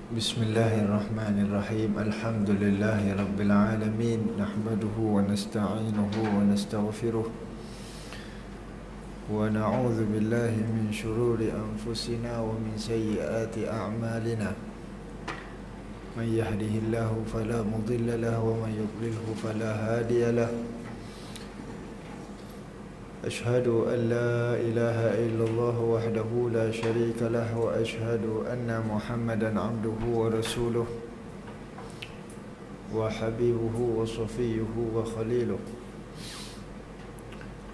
Bismillahirrahmanirrahim. Alhamdulillahi rabbil alamin. Nahmaduhu wa nasta'inuhu wa nastaghfiruh. Wa na'udzu billahi min shururi anfusina wa min sayyiati a'malina. Man yahdihillahu fala mudilla lahu wa man yudlilhu fala hadiya lahu. أشهد أن لا إله إلا الله وحده لا شريك له وأشهد أن محمدا عبده ورسوله وحبيبه وصفيه وخليله.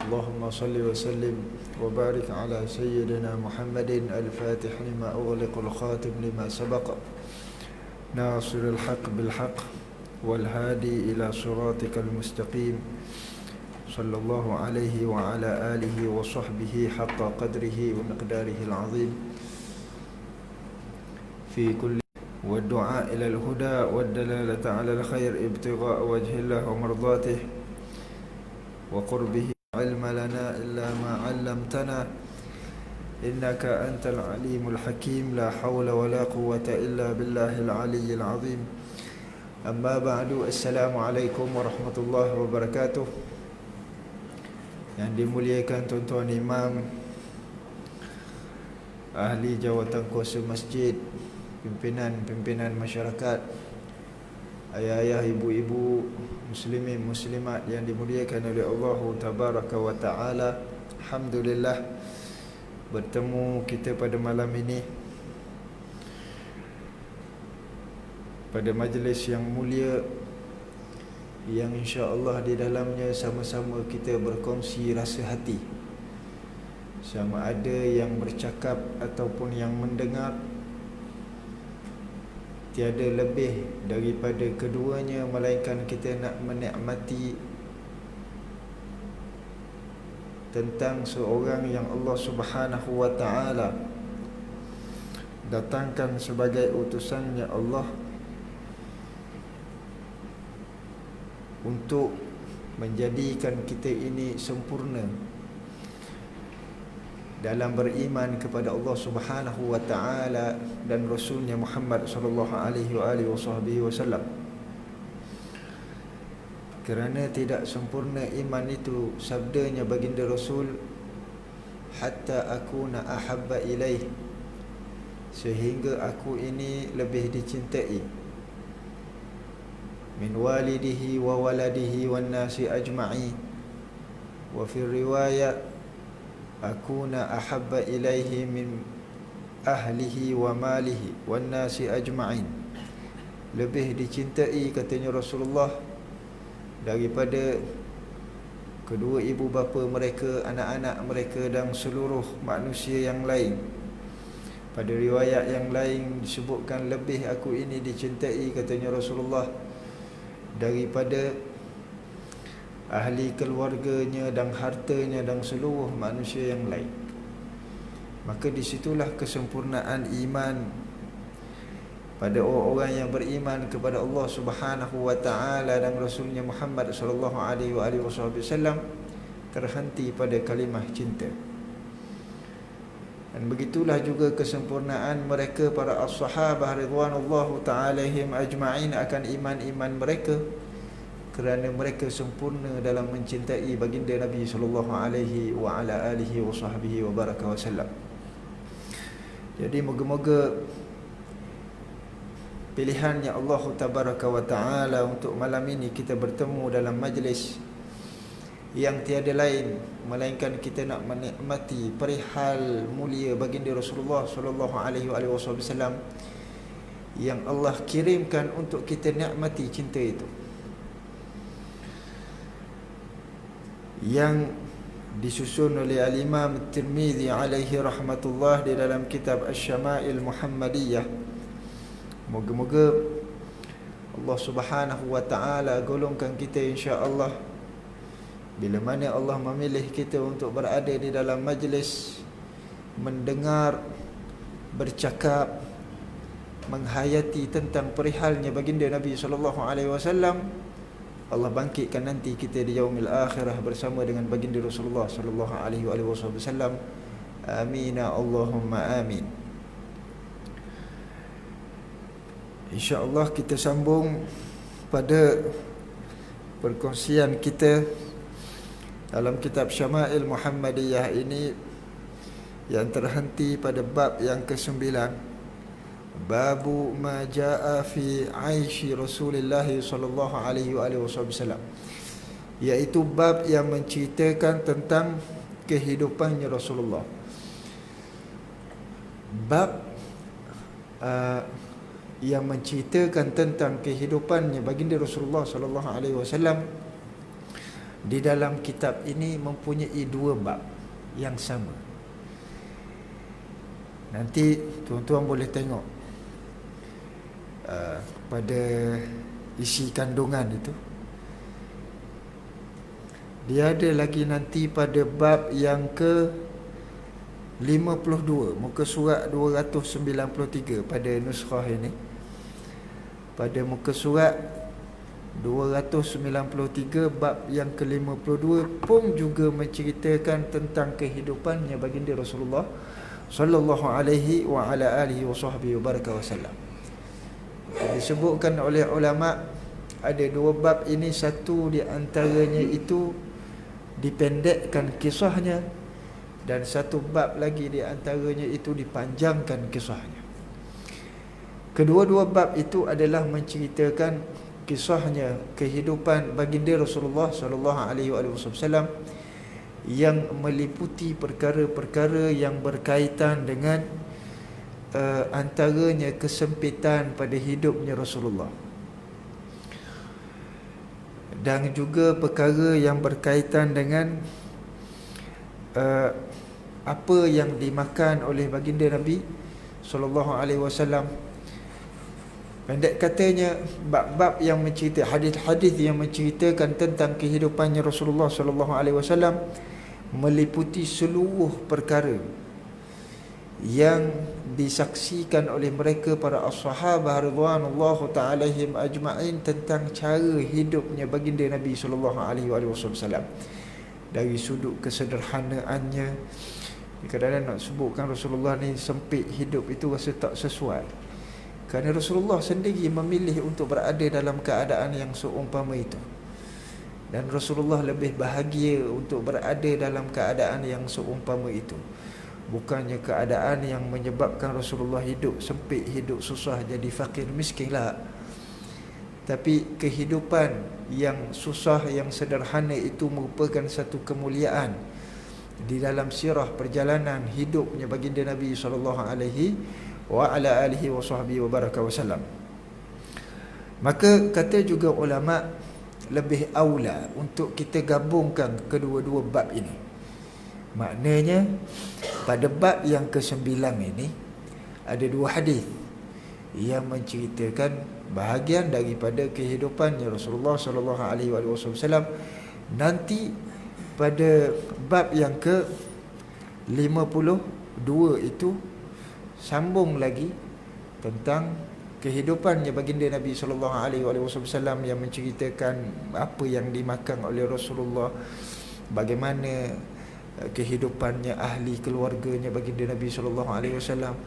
اللهم صل وسلم وبارك على سيدنا محمد الفاتح لما أغلق الخاتم لما سبق ناصر الحق بالحق والهادي إلى صراطك المستقيم صلى الله عليه وعلى آله وصحبه حق قدره ومقداره العظيم في كل والدعاء إلى الهدى والدلالة على الخير ابتغاء وجه الله ومرضاته وقربه. علم لنا إلا ما علمتنا إنك أنت العليم الحكيم. لا حول ولا قوة إلا بالله العلي العظيم. أما بعد، السلام عليكم ورحمة الله وبركاته. Yang dimuliakan tuan-tuan imam, ahli jawatan kuasa masjid, pimpinan masyarakat, ayah-ayah, ibu-ibu, muslimin muslimat yang dimuliakan oleh Allah tabaraka wa taala. Alhamdulillah, bertemu kita pada malam ini pada majlis yang mulia, yang insya-Allah di dalamnya sama-sama kita berkongsi rasa hati. Sama ada yang bercakap ataupun yang mendengar, tiada lebih daripada keduanya melainkan kita nak menikmati tentang seorang yang Allah Subhanahu wa taala datangkan sebagai utusannya Allah untuk menjadikan kita ini sempurna dalam beriman kepada Allah Subhanahu wa taala dan Rasulnya Muhammad sallallahu alaihi wasallam. Kerana tidak sempurna iman itu, sabdanya baginda Rasul, hatta akuna ahabba ilaih, sehingga aku ini lebih dicintai, min walidihi wa waladihi wan nasi ajma'in. Wa fi riwayat akuna ahabba ilaihi min ahlihi wa malihi wan nasi ajma'in. Lebih dicintai, katanya Rasulullah, daripada kedua ibu bapa mereka, anak-anak mereka dan seluruh manusia yang lain. Pada riwayat yang lain disebutkan lebih aku ini dicintai, katanya Rasulullah, daripada ahli keluarganya dan hartanya dan seluruh manusia yang lain. Maka disitulah kesempurnaan iman pada orang-orang yang beriman kepada Allah Subhanahu wa taala dan Rasulnya Muhammad sallallahu alaihi wasallam terhenti pada kalimah cinta. Dan begitulah juga kesempurnaan mereka para as-sahabah ridwanullahu ta'ala alaihim ajma'in akan iman-iman mereka, kerana mereka sempurna dalam mencintai baginda Nabi sallallahu alaihi wa ala alihi wa sahbihi wa baraka wasallam. Jadi moga-moga pilihannya Allah tabaraka wa ta'ala untuk malam ini kita bertemu dalam majlis yang tiada lain melainkan kita nak menikmati perihal mulia baginda Rasulullah sallallahu alaihi wasallam yang Allah kirimkan untuk kita nikmati cinta itu, yang disusun oleh Al-Imam Tirmizi alaihi rahmatullah di dalam kitab Asy-Syama'il Muhammadiyah. Moga-moga Allah Subhanahu wa taala golongkan kita insya-Allah, bila mana Allah memilih kita untuk berada di dalam majlis, mendengar, bercakap, menghayati tentang perihalnya baginda Nabi sallallahu alaihi wasallam, Allah bangkitkan nanti kita di yaumil akhirah bersama dengan baginda Rasulullah sallallahu alaihi wasallam. Amin, Allahumma amin. InsyaAllah kita sambung pada perkongsian kita dalam kitab Syama'il Muhammadiyah ini, yang terhenti pada bab yang ke-9, Babu ma ja'a fi aishi Rasulullah sallallahu alaihi wasallam, iaitu bab yang menceritakan tentang kehidupannya Rasulullah. Bab yang menceritakan tentang kehidupannya baginda Rasulullah sallallahu alaihi wasallam di dalam kitab ini mempunyai dua bab yang sama. Nanti tuan-tuan boleh tengok pada isi kandungan itu. Dia ada lagi nanti pada bab yang ke 52, muka surat 293 pada nuskhah ini. Pada muka surat 293 bab yang ke-52 pun juga menceritakan tentang kehidupannya baginda Rasulullah sallallahu alaihi wa ala alihi wasahbihi wasallam. Disebutkan oleh ulama ada dua bab ini, satu di antaranya itu dipendekkan kisahnya, dan satu bab lagi di antaranya itu dipanjangkan kisahnya. Kedua-dua bab itu adalah menceritakan kisahnya kehidupan baginda Rasulullah sallallahu alaihi wasallam yang meliputi perkara-perkara yang berkaitan dengan antaranya kesempitan pada hidupnya Rasulullah, dan juga perkara yang berkaitan dengan apa yang dimakan oleh baginda Nabi sallallahu alaihi wasallam. Pendek katanya, bab-bab yang menceritakan hadis-hadis yang menceritakan tentang kehidupannya Rasulullah sallallahu alaihi wasallam meliputi seluruh perkara yang disaksikan oleh mereka para as-sahabah radhiyallahu ta'ala alaihim ajma'in tentang cara hidupnya baginda Nabi sallallahu alaihi wasallam. Dari sudut kesederhanaannya, kadang-kadang nak sebutkan Rasulullah ni sempit hidup itu rasa tak sesuai, kerana Rasulullah sendiri memilih untuk berada dalam keadaan yang seumpama itu, dan Rasulullah lebih bahagia untuk berada dalam keadaan yang seumpama itu. Bukannya keadaan yang menyebabkan Rasulullah hidup sempit, hidup susah, jadi fakir miskin lah. Tapi kehidupan yang susah, yang sederhana itu merupakan satu kemuliaan di dalam sirah perjalanan hidupnya baginda Nabi sallallahu alaihi wa ala alihi wa sahbihi wa baraka wasallam. Maka kata juga ulama, lebih aula untuk kita gabungkan kedua-dua bab ini. Maknanya pada bab yang ke-9 ini ada dua hadis yang menceritakan bahagian daripada kehidupannya Rasulullah sallallahu alaihi wasallam. Nanti pada bab yang ke-52 itu sambung lagi tentang kehidupannya baginda Nabi sallallahu alaihi wasallam, yang menceritakan apa yang dimakan oleh Rasulullah, bagaimana kehidupannya ahli keluarganya baginda Nabi sallallahu alaihi wasallam,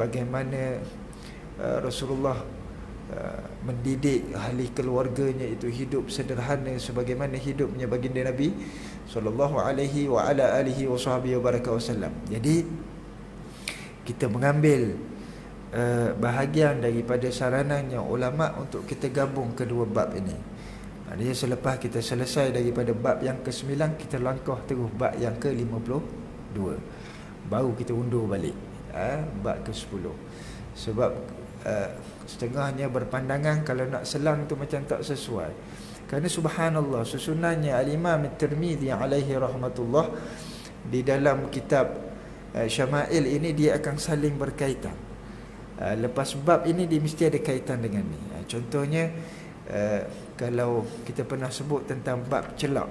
bagaimana Rasulullah mendidik ahli keluarganya itu hidup sederhana sebagaimana hidupnya baginda Nabi sallallahu alaihi wa ala alihi wasahbihi wasallam. Jadi kita mengambil bahagian daripada saranannya ulama untuk kita gabung kedua bab ini. Jadi selepas kita selesai daripada bab yang ke-9, kita langkah terus bab yang ke-52, baru kita undur balik bab ke-10. Sebab setengahnya berpandangan kalau nak selang tu macam tak sesuai. Kerana subhanallah, susunannya Al-Imam At-Tirmidzi alaihi rahmatullah di dalam kitab Syama'il ini dia akan saling berkaitan. Lepas bab ini dia mesti ada kaitan dengan ni. Contohnya kalau kita pernah sebut tentang bab celak,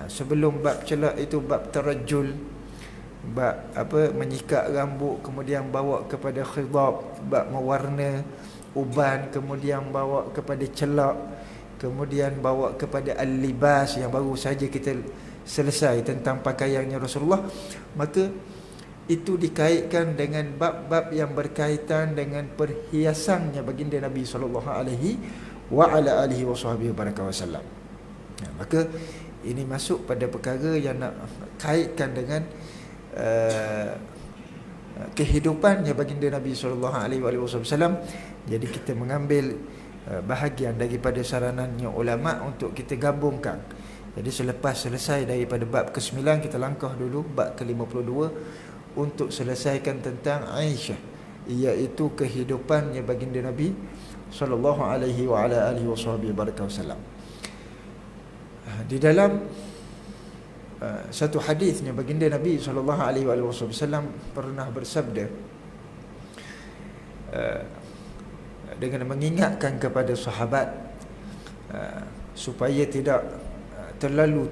sebelum bab celak itu bab tarajjul, bab menyikat rambut, kemudian bawa kepada khidab, bab mewarna uban, kemudian bawa kepada celak, kemudian bawa kepada al-libas yang baru saja kita selesai tentang pakaiannya Rasulullah. Maka itu dikaitkan dengan bab-bab yang berkaitan dengan perhiasannya baginda Nabi sallallahu alaihi wa ala alihi wasallam. Maka ini masuk pada perkara yang nak kaitkan dengan kehidupannya baginda Nabi sallallahu alaihi wasallam. Jadi kita mengambil bahagian daripada saranannya ulama untuk kita gabungkan. Jadi selepas selesai daripada bab ke-9, kita langkah dulu bab ke-52 untuk selesaikan tentang Aisyah, iaitu kehidupannya baginda Nabi sallallahu alaihi wa ala alihi wasallam. Di dalam satu hadisnya baginda Nabi sallallahu alaihi wasallam pernah bersabda dengan mengingatkan kepada sahabat supaya tidak terlalu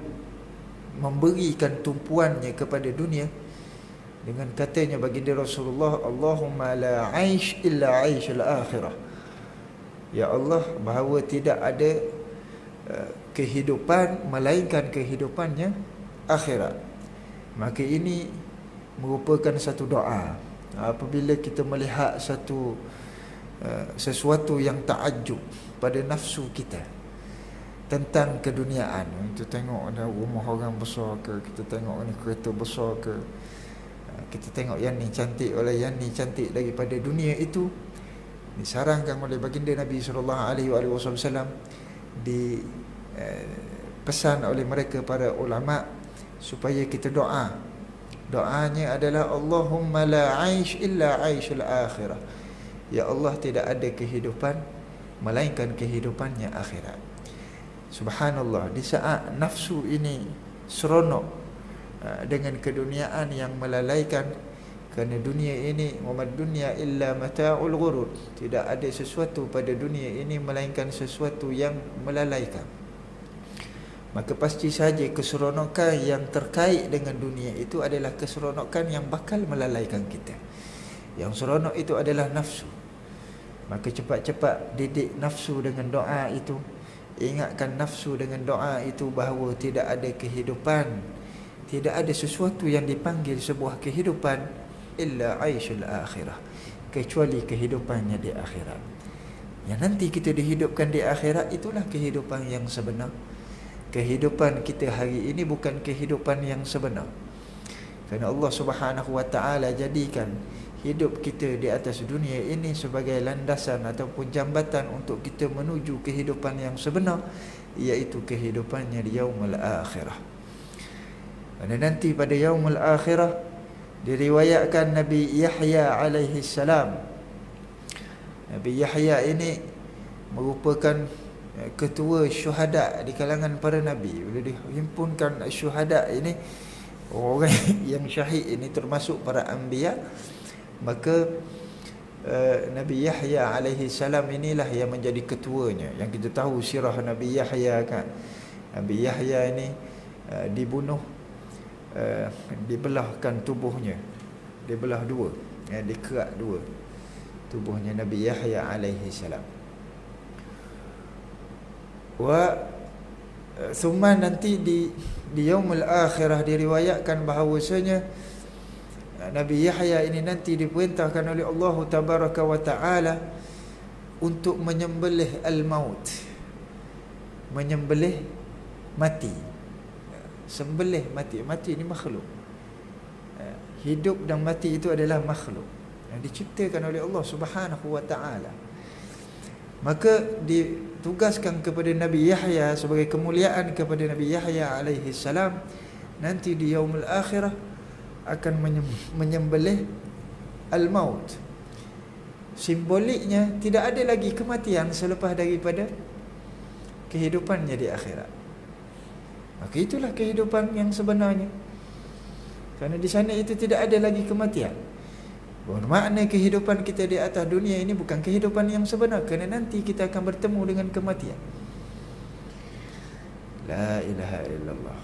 memberikan tumpuannya kepada dunia, dengan katanya baginda Rasulullah, Allahumma la aish illa aish al-akhirah. Ya Allah, bahawa tidak ada kehidupan melainkan kehidupannya akhirat. Maka ini merupakan satu doa apabila kita melihat sesuatu yang takjub pada nafsu kita tentang keduniaan. Kita tengok ada rumah orang besar ke, kita tengok ni kereta besar ke, kita tengok yang ni cantik oleh yang ni cantik daripada dunia itu. Disarankan oleh baginda Nabi sallallahu alaihi wasallam, pesan oleh mereka para ulama supaya kita doa. Doanya adalah Allahumma la aish illa aish al-akhirah. Ya Allah, tidak ada kehidupan melainkan kehidupannya akhirat. Subhanallah, di saat nafsu ini seronok dengan keduniaan yang melalaikan, kerana dunia ini, wamad dunya illa mata'ul ghurur, tidak ada sesuatu pada dunia ini melainkan sesuatu yang melalaikan. Maka pasti saja keseronokan yang terkait dengan dunia itu adalah keseronokan yang bakal melalaikan kita. Yang seronok itu adalah nafsu. Maka cepat-cepat didik nafsu dengan doa itu. Ingatkan nafsu dengan doa itu bahawa tidak ada kehidupan, tidak ada sesuatu yang dipanggil sebuah kehidupan illa aishul akhirah, kecuali kehidupannya di akhirat. Yang nanti kita dihidupkan di akhirat, itulah kehidupan yang sebenar. Kehidupan kita hari ini bukan kehidupan yang sebenar, kerana Allah Subhanahu wa taala jadikan hidup kita di atas dunia ini sebagai landasan ataupun jambatan untuk kita menuju kehidupan yang sebenar, iaitu kehidupannya di yaumul akhirah. Dan nanti pada yaumul akhirah diriwayatkan Nabi Yahya alaihi salam. Nabi Yahya ini merupakan ketua syuhada di kalangan para nabi. Bila dihimpunkan syuhada ini, orang yang syahid ini termasuk para anbiya, maka Nabi Yahya alaihi salam inilah yang menjadi ketuanya. Yang kita tahu sirah Nabi Yahya kan, Nabi Yahya ini dibunuh, dibelahkan tubuhnya, dibelah dua, dikerak dua tubuhnya Nabi Yahya alaihi salam. Thumma nanti di yaumul akhirah diriwayatkan bahawasanya Nabi Yahya ini nanti diperintahkan oleh Allah Tabaraka wa Ta'ala untuk menyembelih al-maut, menyembelih mati. Sembelih mati. Mati ini makhluk. Hidup dan mati itu adalah makhluk yang diciptakan oleh Allah Subhanahu wa Ta'ala. Maka ditugaskan kepada Nabi Yahya sebagai kemuliaan kepada Nabi Yahya alaihi salam, nanti di yaumul akhirah akan menyembelih al-maut. Simboliknya tidak ada lagi kematian selepas daripada kehidupannya di akhirat. Maka itulah kehidupan yang sebenarnya. Kerana di sana itu tidak ada lagi kematian. Bermakna kehidupan kita di atas dunia ini bukan kehidupan yang sebenar, kerana nanti kita akan bertemu dengan kematian. La ilaha illallah.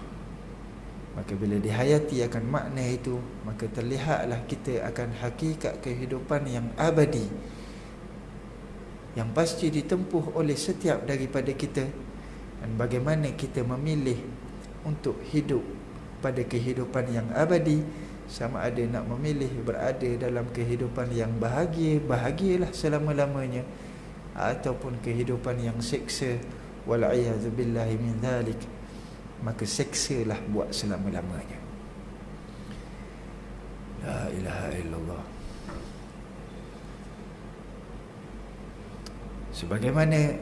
Maka bila dihayati akan makna itu, maka terlihatlah kita akan hakikat kehidupan yang abadi, yang pasti ditempuh oleh setiap daripada kita, dan bagaimana kita memilih untuk hidup pada kehidupan yang abadi sama ada nak memilih berada dalam kehidupan yang bahagialah selama-lamanya, ataupun kehidupan yang seksa, wal'iyadzubillahi min dhalik, maka seksalah buat selama-lamanya. La ilaha illallah. Sebagaimana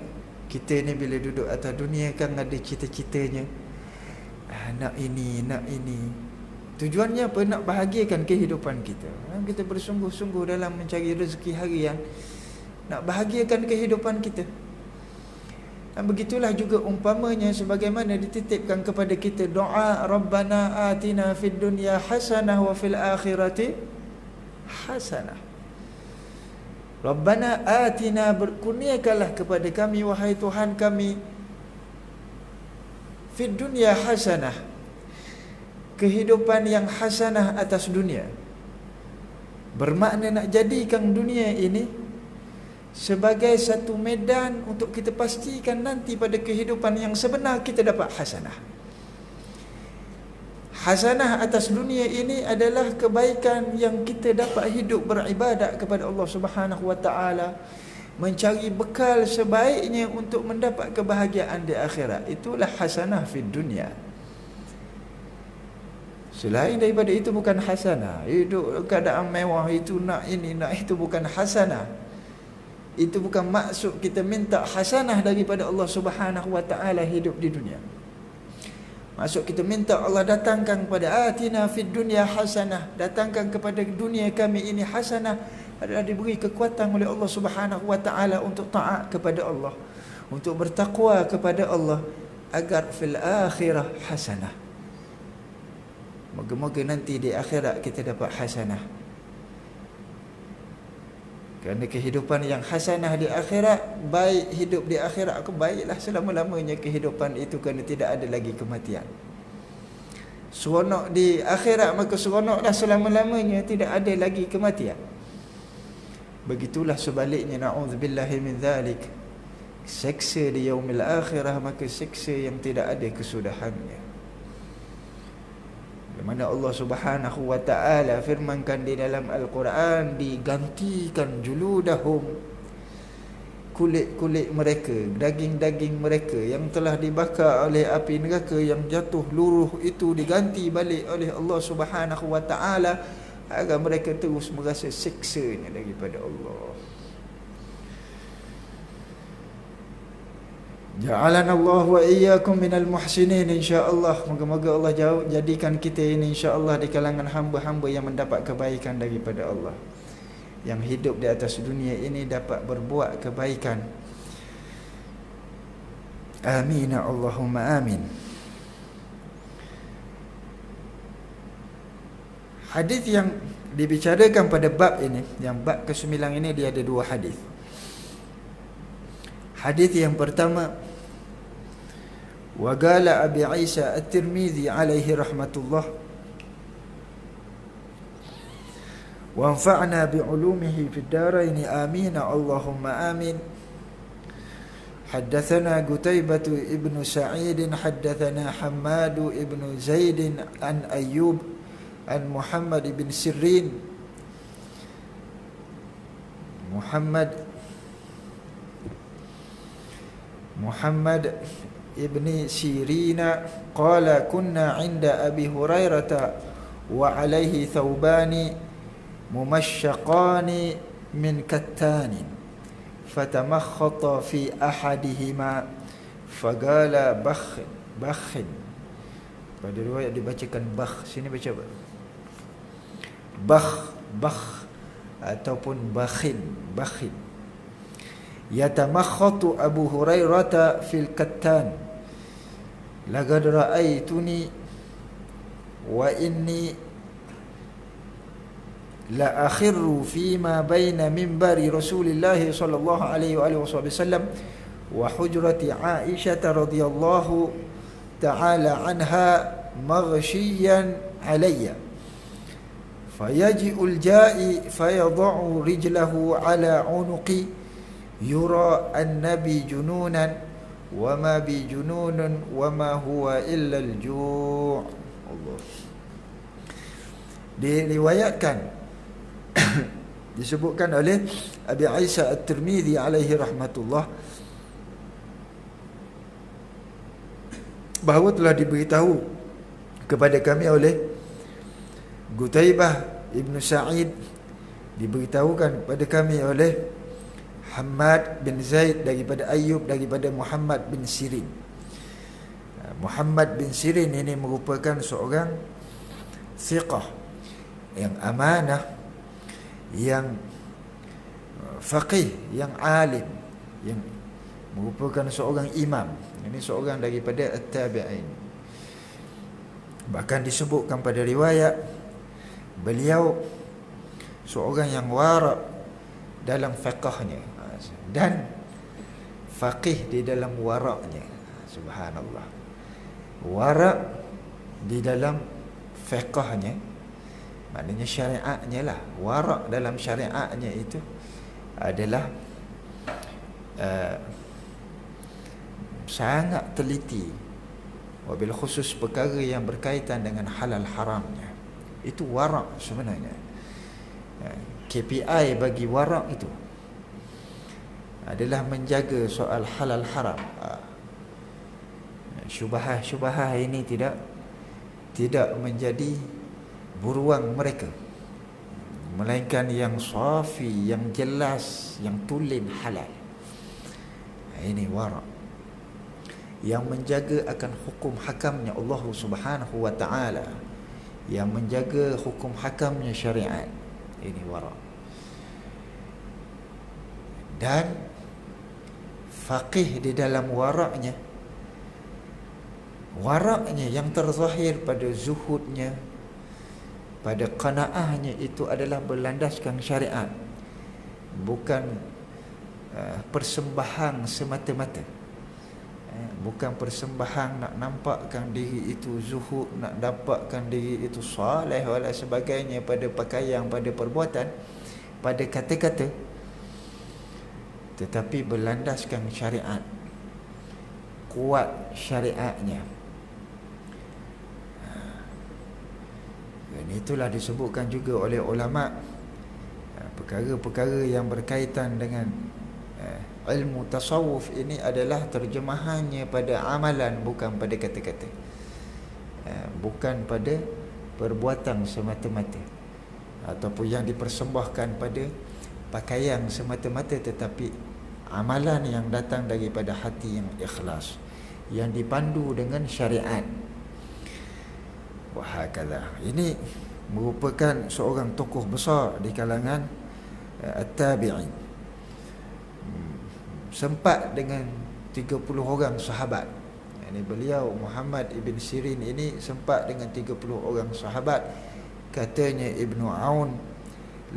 kita ni bila duduk atas dunia kan ada cita-citanya, nak ini, nak ini. Tujuannya apa? Nak bahagiakan kehidupan kita. Kita bersungguh-sungguh dalam mencari rezeki harian, nak bahagiakan kehidupan kita. Dan begitulah juga umpamanya sebagaimana dititipkan kepada kita doa, Rabbana atina fid dunya hasanah wa fil akhirati hasanah. Rabbana atina, berkurniakanlah kepada kami wahai Tuhan kami, fid dunya hasanah, kehidupan yang hasanah atas dunia. Bermakna nak jadikan dunia ini sebagai satu medan untuk kita pastikan nanti pada kehidupan yang sebenar kita dapat hasanah. Hasanah atas dunia ini adalah kebaikan yang kita dapat hidup beribadat kepada Allah Subhanahu wa taala, mencari bekal sebaiknya untuk mendapat kebahagiaan di akhirat. Itulah hasanah fid dunia. Selain daripada itu bukan hasanah. Hidup keadaan mewah, itu nak ini, nak itu, bukan hasanah. Itu bukan maksud kita minta hasanah daripada Allah Subhanahu wa taala hidup di dunia. Maksud kita minta Allah datangkan kepada atina fid dunya hasanah, datangkan kepada dunia kami ini hasanah, adalah diberi kekuatan oleh Allah Subhanahu wa taala untuk taat kepada Allah, untuk bertakwa kepada Allah, agar fil akhirah hasanah. Moga-moga nanti di akhirat kita dapat hasanah. Kerana kehidupan yang hasanah di akhirat, baik hidup di akhirat, baiklah selama-lamanya kehidupan itu, kerana tidak ada lagi kematian. Seronok di akhirat, maka seronoklah selama-lamanya, tidak ada lagi kematian. Begitulah sebaliknya, na'udzubillahi min dzalik, seksa di yaumil akhirah, maka seksa yang tidak ada kesudahannya. Mana Allah Subhanahu wa taala firmankan di dalam Al-Quran, digantikan juludahum, kulit-kulit mereka, daging-daging mereka yang telah dibakar oleh api neraka, yang jatuh luruh itu diganti balik oleh Allah Subhanahu wa taala, agar mereka terus merasa siksanya daripada Allah. Ja'alana Allah wa iyyakum minal muhsinin, insya-Allah. Moga-moga Allah jadikan kita ini insya-Allah di kalangan hamba-hamba yang mendapat kebaikan daripada Allah, yang hidup di atas dunia ini dapat berbuat kebaikan. Amin, Allahumma amin. Hadis yang dibicarakan pada bab ini, yang bab ke-9 ini, dia ada dua hadis. Hadis yang pertama, wa qala Abi Isa At-Tirmidzi alaihi rahmatullah, wa anfa'na bi 'ulumihi fid darain amin Allahumma amin. Haddatsana Qutaibah ibn Sa'id haddatsana Hammad ibn Zaid an Ayyub an Muhammad ibn Sirin, Muhammad ibn Sirina qala kunna 'inda Abi Hurairah wa 'alaihi thawbani mumashshaqani min kattanin fatamakhata fi ahadihima faqala bakhin. Pada riwayat dibacakan bakh, sini baca apa? Bakh ataupun bakhin. Yatamakhatu Abu Hurairah fil kattan, laqad ra'aituni wa inni la akhirru fima baina minbari Rasulillah sallallahu alaihi wasallam wa hujrati Aisyah radhiyallahu ta'ala anha maghshiyan alayya fayaji'ul ja'i fayadha'u rijlahu ala unuqi yura an-nabi jununan wa ma bi jununun wa ma huwa illa al-ju'. Allah. Diriwayatkan disebutkan oleh Abi Isa At-Tirmidzi alaihi rahmatullah bahawa telah diberitahu kepada kami oleh Qutaibah Ibn Sa'id, diberitahukan kepada kami oleh Hammad bin Zaid daripada Ayyub daripada Muhammad bin Sirin. Muhammad bin Sirin ini merupakan seorang thiqah, yang amanah, yang faqih, yang alim, yang merupakan seorang imam. Ini seorang daripada at-tabi'in. Bahkan disebutkan pada riwayat beliau seorang yang wara' dalam fiqhnya dan faqih di dalam wara'nya. Subhanallah. Wara' di dalam fiqhnya, maknanya syariatnya lah. Wara' dalam syariatnya itu adalah sangat teliti, wabil khusus perkara yang berkaitan dengan halal haramnya. Itu wara' sebenarnya. KPI bagi wara' itu adalah menjaga soal halal haram. Syubhah ini tidak menjadi buruan mereka, melainkan yang safi, yang jelas, yang tulen halal. Ini wara' yang menjaga akan hukum hakamnya Allah Subhanahu wa ta'ala, yang menjaga hukum hakamnya syariat. Ini wara'. Dan faqih di dalam wara'nya, wara'nya yang terzahir pada zuhudnya, pada qanaahnya, itu adalah berlandaskan syariat, bukan persembahan semata-mata. Bukan persembahan nak nampakkan diri itu zuhud, nak dapatkan diri itu soleh wala sebagainya pada pakaian, pada perbuatan, pada kata-kata, tetapi berlandaskan syariat, kuat syariatnya. Dan itulah disebutkan juga oleh ulama, perkara-perkara yang berkaitan dengan ilmu tasawuf ini adalah terjemahannya pada amalan, bukan pada kata-kata, bukan pada perbuatan semata-mata, ataupun yang dipersembahkan pada pakaian semata-mata, tetapi amalan yang datang daripada hati yang ikhlas, yang dipandu dengan syariat. Wahakala. Ini merupakan seorang tokoh besar di kalangan at-tabi'in. Sempat dengan 30 orang sahabat. Ini beliau Muhammad ibn Sirin ini sempat dengan 30 orang sahabat. Katanya Ibnu Aun,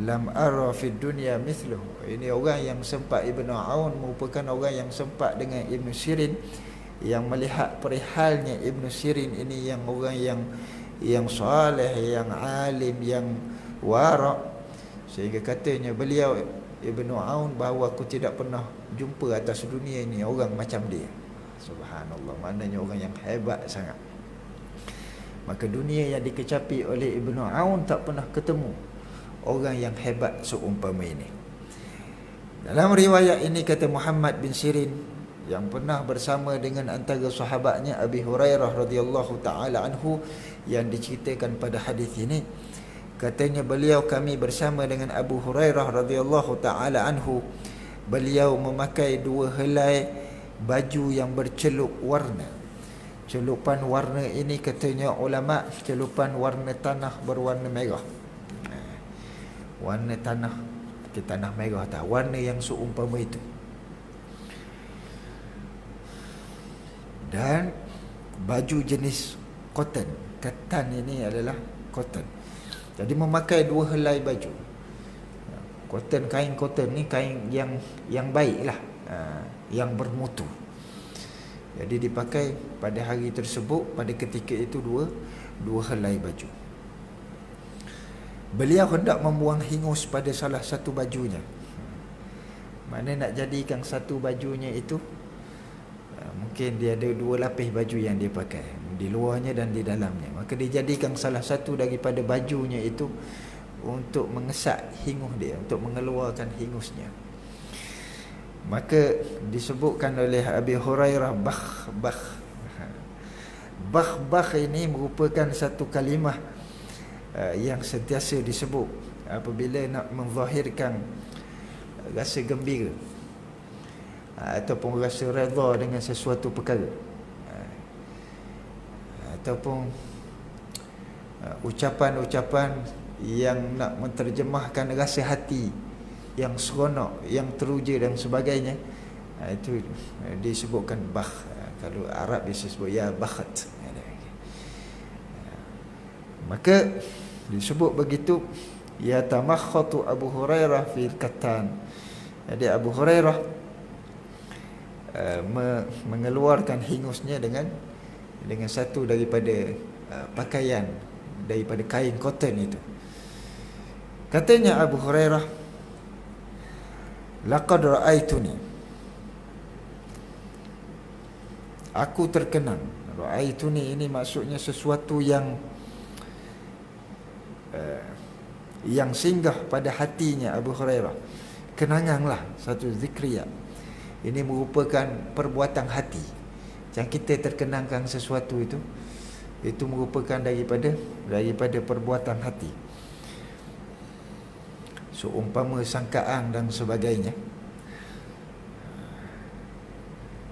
lam ara fid dunya mithluhu. Ini orang yang sempat, Ibnu Aun merupakan orang yang sempat dengan Ibnu Sirin, yang melihat perihalnya Ibnu Sirin ini, yang orang yang saleh, yang alim, yang wara', sehingga katanya beliau Ibnu Aun bahawa aku tidak pernah jumpa atas dunia ini orang macam dia. Subhanallah, maknanya orang yang hebat sangat. Maka dunia yang dikecapi oleh Ibnu Aun tak pernah ketemu orang yang hebat seumpama ini. Dalam riwayat ini kata Muhammad bin Sirin, yang pernah bersama dengan antara sahabatnya Abi Hurairah radhiyallahu taala anhu, yang diceritakan pada hadis ini, katanya beliau, kami bersama dengan Abu Hurairah radhiyallahu taala anhu, beliau memakai 2 helai baju yang bercelup warna. Celupan warna ini katanya ulama, celupan warna tanah berwarna merah. Warna tanah, ke tanah merah tak, warna yang seumpama itu. Dan baju jenis cotton. Ketan ini adalah cotton. Jadi memakai 2 helai baju. Cotton, kain cotton ni kain yang baik lah, yang bermutu. Jadi dipakai pada hari tersebut, pada ketika itu 2 helai baju. Beliau hendak membuang hingus pada salah satu bajunya. Mana nak jadikan satu bajunya itu, mungkin dia ada 2 lapis baju yang dia pakai, di luarnya dan di dalamnya. Maka Maka dijadikan salah satu daripada bajunya itu untuk mengesak hingus dia, untuk mengeluarkan hingusnya. Maka disebutkan oleh Abi Hurairah Bakh ini merupakan satu kalimah yang sentiasa disebut apabila nak menzahirkan rasa gembira ataupun rasa redha dengan sesuatu perkara, ataupun ucapan-ucapan yang nak menterjemahkan rasa hati yang seronok, yang teruja dan sebagainya. Itu disebutkan bakh. Kalau Arab biasa sebut ya bakhat. Maka disebut begitu, ya tamakhatu Abu Hurairah fil katan. Jadi Abu Hurairah mengeluarkan hingusnya dengan satu daripada pakaian, daripada kain cotton itu. Katanya Abu Hurairah, laqad ra'aituni, aku terkenang. Ra'aituni ini maksudnya sesuatu yang singgah pada hatinya Abu Hurairah. Kenanganlah, satu zikriyah. Ini merupakan perbuatan hati. Yang kita terkenangkan sesuatu itu merupakan daripada perbuatan hati. Seumpama sangkaan dan sebagainya.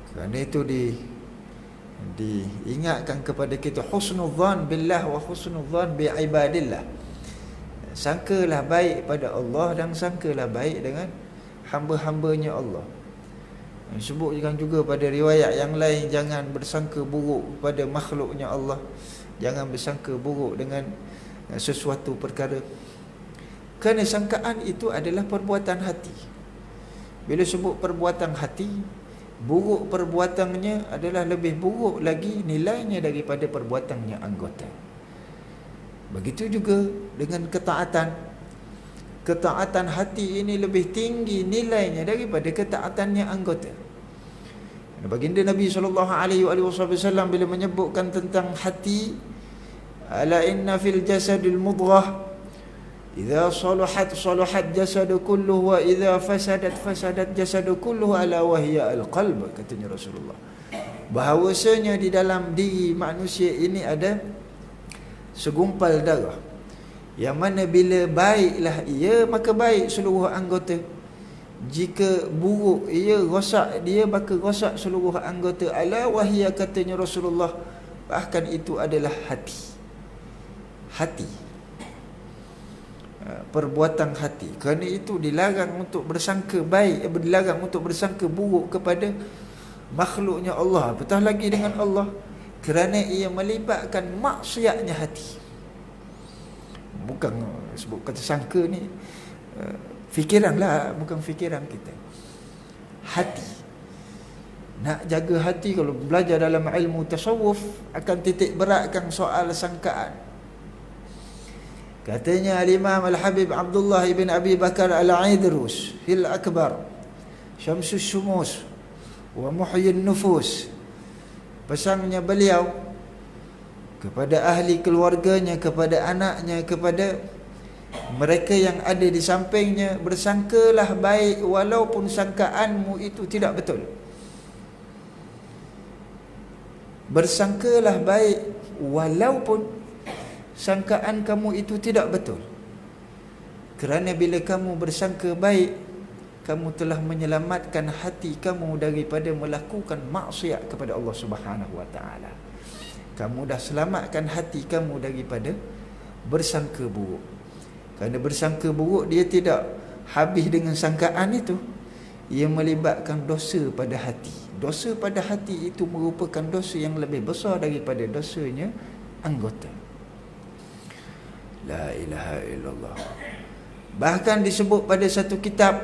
Kerana itu diingatkan kepada kita husnudzan billah wa husnudzan bi ibadillah. Sangkalah baik pada Allah dan sangkalah baik dengan hamba-hambanya Allah. Disebutkan juga pada riwayat yang lain, jangan bersangka buruk pada makhluknya Allah. Jangan bersangka buruk dengan sesuatu perkara. Kerana sangkaan itu adalah perbuatan hati. Bila sebut perbuatan hati, buruk perbuatannya adalah lebih buruk lagi nilainya daripada perbuatannya anggota. Begitu juga dengan ketaatan. Ketaatan hati ini lebih tinggi nilainya daripada ketaatannya anggota. Baginda Nabi SAW bila menyebutkan tentang hati, ala inna fil jasadil mudghah idza salahat jasadu kulluhu wa idza fasadat jasadu kulluhu ala wahya al-qalb, katanya Rasulullah. Bahawasanya di dalam diri manusia ini ada segumpal darah, yang mana bila baiklah ia, maka baik seluruh anggota. Jika buruk ia, rosak dia, maka rosak seluruh anggota. Ala wahya, katanya Rasulullah, bahkan itu adalah hati, perbuatan hati. Kerana itu dilarang untuk bersangka baik, dilarang untuk bersangka buruk kepada makhluknya Allah, apatah lagi dengan Allah, kerana ia melibatkan maksiatnya hati. Bukan sebut kata sangka ni fikiranlah, bukan fikiran kita. Hati. Nak jaga hati, kalau belajar dalam ilmu tasawuf akan titik beratkan soal sangkaan. Katanya Al-Imam Al-Habib Abdullah ibn Abi Bakar Al-Aidrus fil Akbar Syamsus Syumus wa Muhyin Nufus, pesannya beliau kepada ahli keluarganya, kepada anaknya, kepada mereka yang ada di sampingnya, bersangkalah baik walaupun sangkaanmu itu tidak betul. Bersangkalah baik walaupun sangkaan kamu itu tidak betul. Kerana bila kamu bersangka baik, kamu telah menyelamatkan hati kamu daripada melakukan maksiat kepada Allah Subhanahu wa taala. Kamu dah selamatkan hati kamu daripada bersangka buruk. Kerana bersangka buruk dia tidak habis dengan sangkaan itu, ia melibatkan dosa pada hati. Dosa pada hati itu merupakan dosa yang lebih besar daripada dosanya anggota. La ilaha illallah. Bahkan disebut pada satu kitab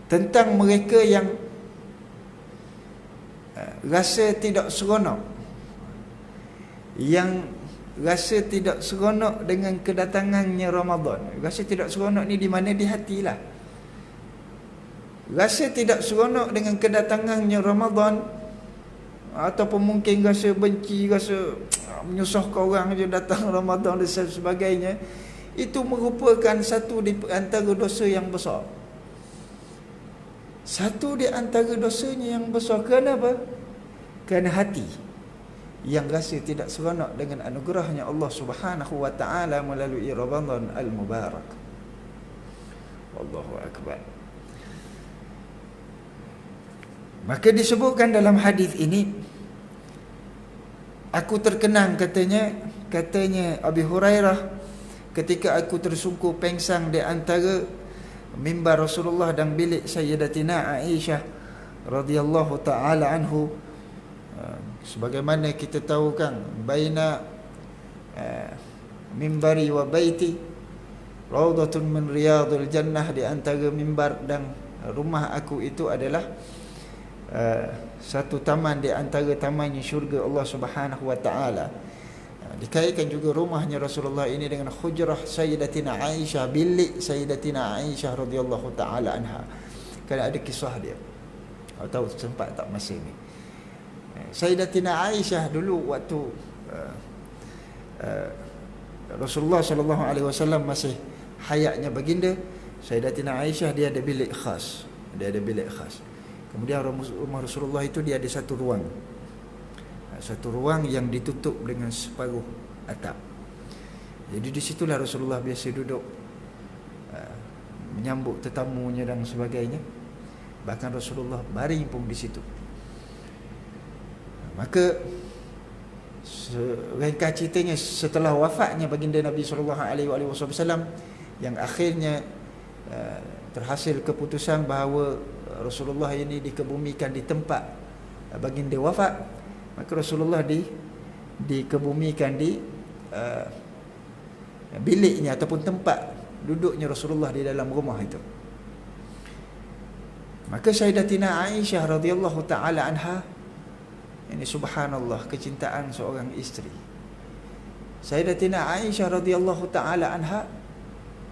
tentang mereka yang rasa tidak seronok, yang rasa tidak seronok dengan kedatangannya Ramadan. Rasa tidak seronok ni di mana? Di hatilah. Rasa tidak seronok dengan kedatangannya Ramadan ataupun mungkin rasa benci, rasa menyusahkan orang je datang Ramadan dan sebagainya, itu merupakan satu di antara dosa yang besar. Satu di antara dosanya yang besar. Kenapa? Kerana hati yang rasa tidak seronok dengan anugerahnya Allah Subhanahu wa taala melalui Ramadan al-Mubarak. Allahu akbar. Maka disebutkan dalam hadis ini, aku terkenang katanya Abi Hurairah, ketika aku tersungkur pengsang di antara mimbar Rasulullah dan bilik Sayyidatina Aisyah radhiyallahu taala anhu. Sebagaimana kita tahu kan, baina mimbari wa baiti raudhatun min riyadil jannah, di antara mimbar dan rumah aku itu adalah satu taman di antara tamannya syurga Allah Subhanahu wa taala. Dikaitkan juga rumahnya Rasulullah ini dengan hujrah Sayyidatina Aisyah, bilik Sayyidatina Aisyah radhiyallahu taala anha. Kan ada kisah dia, atau sempat tak masa ini. Sayyidatina Aisyah dulu waktu Rasulullah sallallahu alaihi wasallam masih hayatnya baginda, Sayyidatina Aisyah dia ada bilik khas. Kemudian rumah Rasulullah itu dia ada satu ruang yang ditutup dengan separuh atap. Jadi di situlah Rasulullah biasa duduk menyambut tetamunya dan sebagainya. Bahkan Rasulullah baring pun di situ. Maka ringkas ceritanya, setelah wafatnya baginda Nabi sallallahu alaihi wasallam, yang akhirnya terhasil keputusan bahawa Rasulullah ini dikebumikan di tempat baginda wafat, maka Rasulullah dikebumikan di biliknya ataupun tempat duduknya Rasulullah di dalam rumah itu. Maka Sayyidatina Aisyah radhiyallahu taala anha, ini subhanallah kecintaan seorang isteri. Sayyidatina Aisyah radhiyallahu taala anha,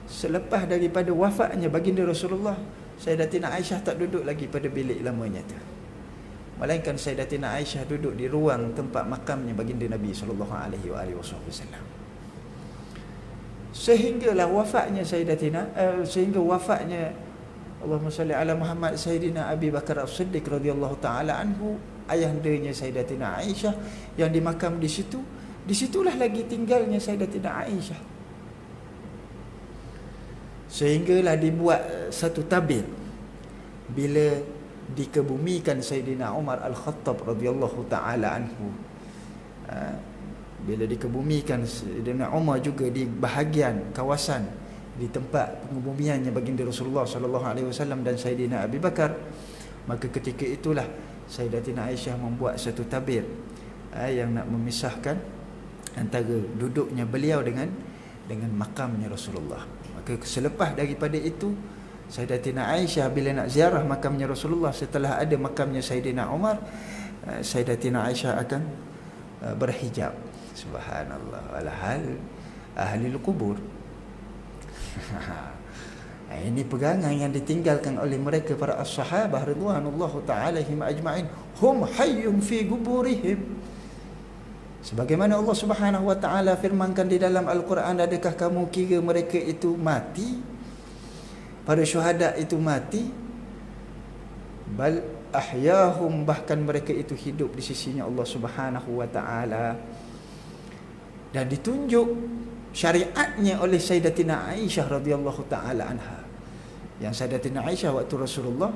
selepas daripada wafatnya baginda Rasulullah, Sayyidatina Aisyah tak duduk lagi pada bilik lamanya tu, melainkan Sayyidatina Aisyah duduk di ruang tempat makamnya baginda Nabi sallallahu alaihi wasallam. Sehinggalah wafatnya sehingga wafatnya, Allahumma salli ala Muhammad, Sayyidina Abi Bakar As-Siddiq radhiyallahu taala anhu, ayahandanya Sayyidatina Aisyah yang dimakam di situ. Disitulah lagi tinggalnya Sayyidatina Aisyah. Sehinggalah dibuat satu tabir bila dikebumikan Sayyidina Umar Al-Khattab radhiyallahu taala anhu. Bila dikebumikan Sayyidina Umar juga di bahagian kawasan di tempat pengebumiannya baginda Rasulullah sallallahu alaihi wasallam dan Sayyidina Abi Bakar, maka ketika itulah Sayyidatina Aisyah membuat satu tabir yang nak memisahkan antara duduknya beliau dengan makamnya Rasulullah. Maka selepas daripada itu, Sayyidatina Aisyah bila nak ziarah makamnya Rasulullah setelah ada makamnya Sayyidina Umar, Sayyidatina Aisyah akan berhijab. Subhanallah, walhal ahli al-qubur. Ini pegangan yang ditinggalkan oleh mereka para as-sahabah radhiyallahu ta'ala alaihim ajma'in. Hum hayyun fi quburihim. Sebagaimana Allah Subhanahu wa taala firmankan di dalam Al-Quran, adakah kamu kira mereka itu mati? Para syuhada itu mati? Bal ahyahum, bahkan mereka itu hidup di sisinya Allah Subhanahu wa taala. Dan ditunjuk syariatnya oleh Sayyidatina Aisyah radhiyallahu taala anha. Yang Sayyidatina Aisyah waktu Rasulullah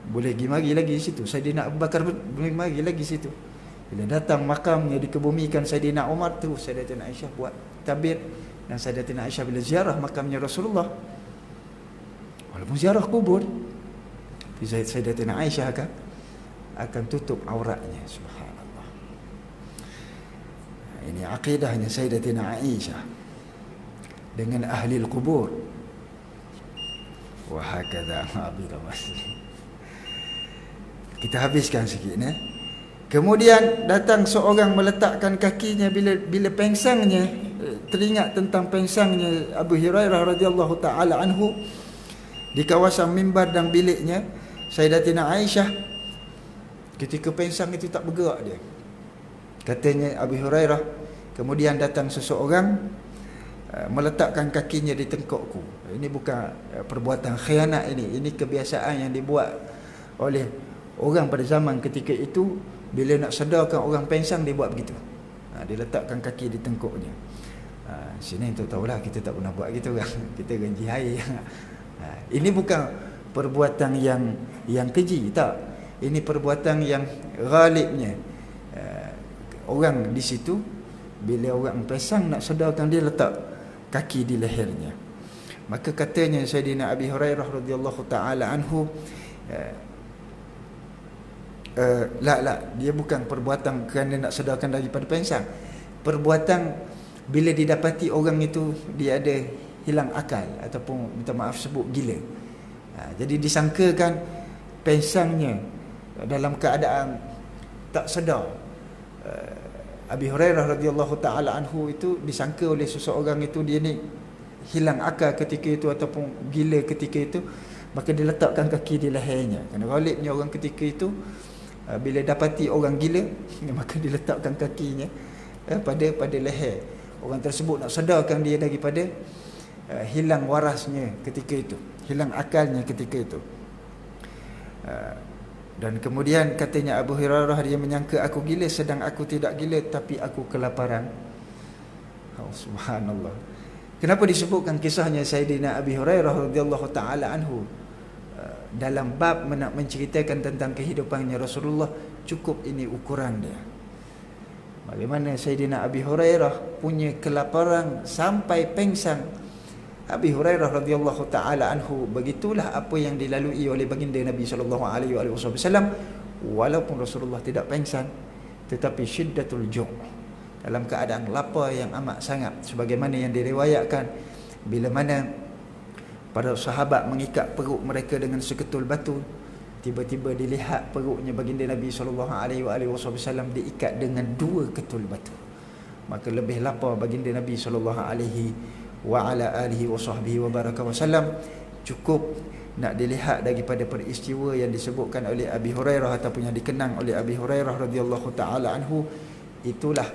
boleh pergi mari lagi di situ, Sayyidina Abu Bakar boleh mari lagi situ. Bila datang makamnya dikebumikan Sayyidina Umar, terus Sayyidatina Aisyah buat tabir. Dan Sayyidatina Aisyah bila ziarah makamnya Rasulullah, walaupun ziarah kubur, Sayyidatina Aisyah akan tutup auratnya. Subhanallah. Ini akidahnya Sayyidatina Aisyah dengan ahli al-qubur. Wa hakadha ma'abira masjid. Kita habiskan sikit Kemudian datang seorang meletakkan kakinya bila pengsangnya, teringat tentang pengsangnya Abu Hurairah radhiyallahu taala anhu di kawasan mimbar dan biliknya Sayyidatina Aisyah. Ketika pengsan itu tak bergerak dia. Katanya Abu Hurairah, kemudian datang seseorang meletakkan kakinya di tengkukku. Ini bukan perbuatan khianat ini. Ini kebiasaan yang dibuat oleh orang pada zaman ketika itu. Bila nak sedarkan orang pengsan, dia buat begitu. Dia letakkan kaki di tengkuknya. Sini tu tahulah, kita tak pernah buat gitu kan. Kita ganji air. Ini bukan perbuatan yang keji, tak. Ini perbuatan yang ghalibnya orang di situ, bila orang pengsan nak sedarkan, dia letak kaki di lehernya. Maka katanya Sayyidina Abi Hurairah radhiyallahu taala anhu, dia bukan perbuatan kerana nak sedarkan daripada pengsan. Perbuatan bila didapati orang itu dia ada hilang akal ataupun minta maaf sebut gila. Jadi disangkakan pengsannya dalam keadaan tak sedar. Abi Hurairah radhiyallahu taala anhu itu disangka oleh seseorang itu dia ni hilang akal ketika itu ataupun gila ketika itu, maka dia letakkan kaki di lehernya. Kerana ghalibnya orang ketika itu bila dapati orang gila, maka dia letakkan kakinya pada leher orang tersebut, nak sedarkan dia daripada hilang warasnya ketika itu, hilang akalnya ketika itu. Dan kemudian katanya Abu Hurairah, dia menyangka aku gila sedang aku tidak gila, tapi aku kelaparan. Subhanallah. Kenapa disebutkan kisahnya Sayyidina Abi Hurairah radhiyallahu taala anhu dalam bab nak menceritakan tentang kehidupannya Rasulullah? Cukup ini ukuran dia. Bagaimana Sayyidina Abi Hurairah punya kelaparan sampai pengsan. Abi Hurairah radhiyallahu taala anhu, begitulah apa yang dilalui oleh baginda Nabi sallallahu alaihi wasallam, walaupun Rasulullah tidak pengsan, tetapi syiddatul ju', dalam keadaan lapar yang amat sangat, sebagaimana yang diriwayatkan bila mana para sahabat mengikat perut mereka dengan seketul batu, tiba-tiba dilihat perutnya baginda Nabi sallallahu alaihi wasallam diikat dengan 2 ketul batu. Maka lebih lapar baginda Nabi sallallahu alaihi wasallam. Cukup nak dilihat daripada peristiwa yang disebutkan oleh Abi Hurairah ataupun yang dikenang oleh Abi Hurairah radhiyallahu taala anhu. Itulah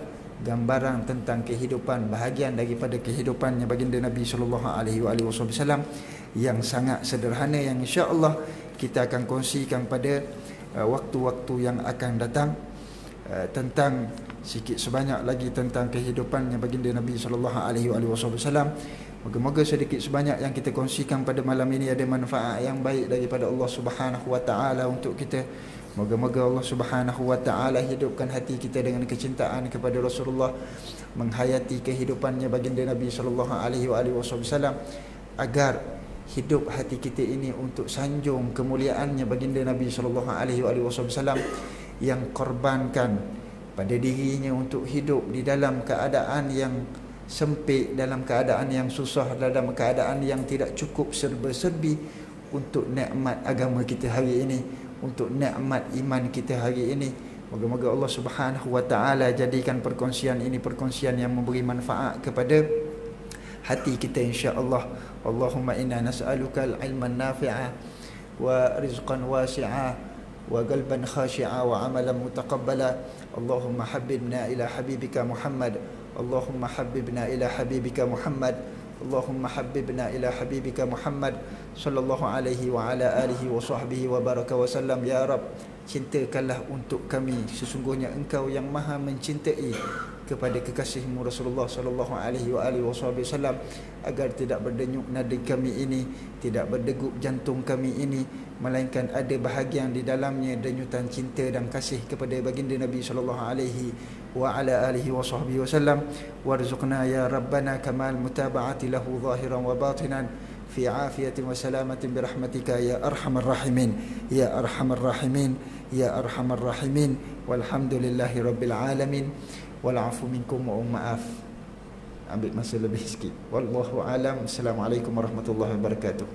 gambaran tentang kehidupan, bahagian daripada kehidupannya baginda Nabi sallallahu alaihi wasallam yang sangat sederhana, yang insya-Allah kita akan kongsikan pada waktu-waktu yang akan datang, tentang sikit sebanyak lagi tentang kehidupannya baginda Nabi sallallahu alaihi wasallam. Moga-moga sedikit sebanyak yang kita kongsikan pada malam ini ada manfaat yang baik daripada Allah Subhanahu wa taala untuk kita. Moga-moga Allah Subhanahu wa taala hidupkan hati kita dengan kecintaan kepada Rasulullah, menghayati kehidupannya baginda Nabi sallallahu alaihi wasallam, agar hidup hati kita ini untuk sanjung kemuliaannya baginda Nabi sallallahu alaihi wasallam yang korbankan pada dirinya untuk hidup di dalam keadaan yang sempit, dalam keadaan yang susah, dalam keadaan yang tidak cukup serba-serbi untuk nikmat agama kita hari ini, untuk nikmat iman kita hari ini. Moga-moga Allah Subhanahu wa taala jadikan perkongsian ini perkongsian yang memberi manfaat kepada hati kita insya-Allah. Allahumma inna nas'aluka al-ilman nafi'a wa rizqan wasi'a wa qalban khashi'a wa amalan mutaqabbala. Allahumma habbibna ila habibika Muhammad. Allahumma habbibna ila habibika Muhammad. Allahumma habbibna ila habibika Muhammad sallallahu alaihi wa ala alihi wa sahbihi wa baraka wa sallam. Ya Rab, cintakanlah untuk kami, sesungguhnya Engkau yang maha mencintai kepada kekasihmu Rasulullah sallallahu alaihi wa alihi wasallam, agar tidak berdenyut nadi kami ini, tidak berdegup jantung kami ini, melainkan ada bahagian di dalamnya denyutan cinta dan kasih kepada baginda Nabi sallallahu alaihi wa ala alihi wasallam. Warzuqna ya Rabbana kamal mutaba'ati lahu zahiran wa batinan fi afiyatin wa salamatin birahmatika ya arhamar rahimin, ya arhamar rahimin, ya arhamar rahimin. Walhamdulillahi rabbil alamin. Walafu minkum wa maaf. Ambil masa lebih sikit. Wallahu alam. Assalamualaikum warahmatullahi wabarakatuh.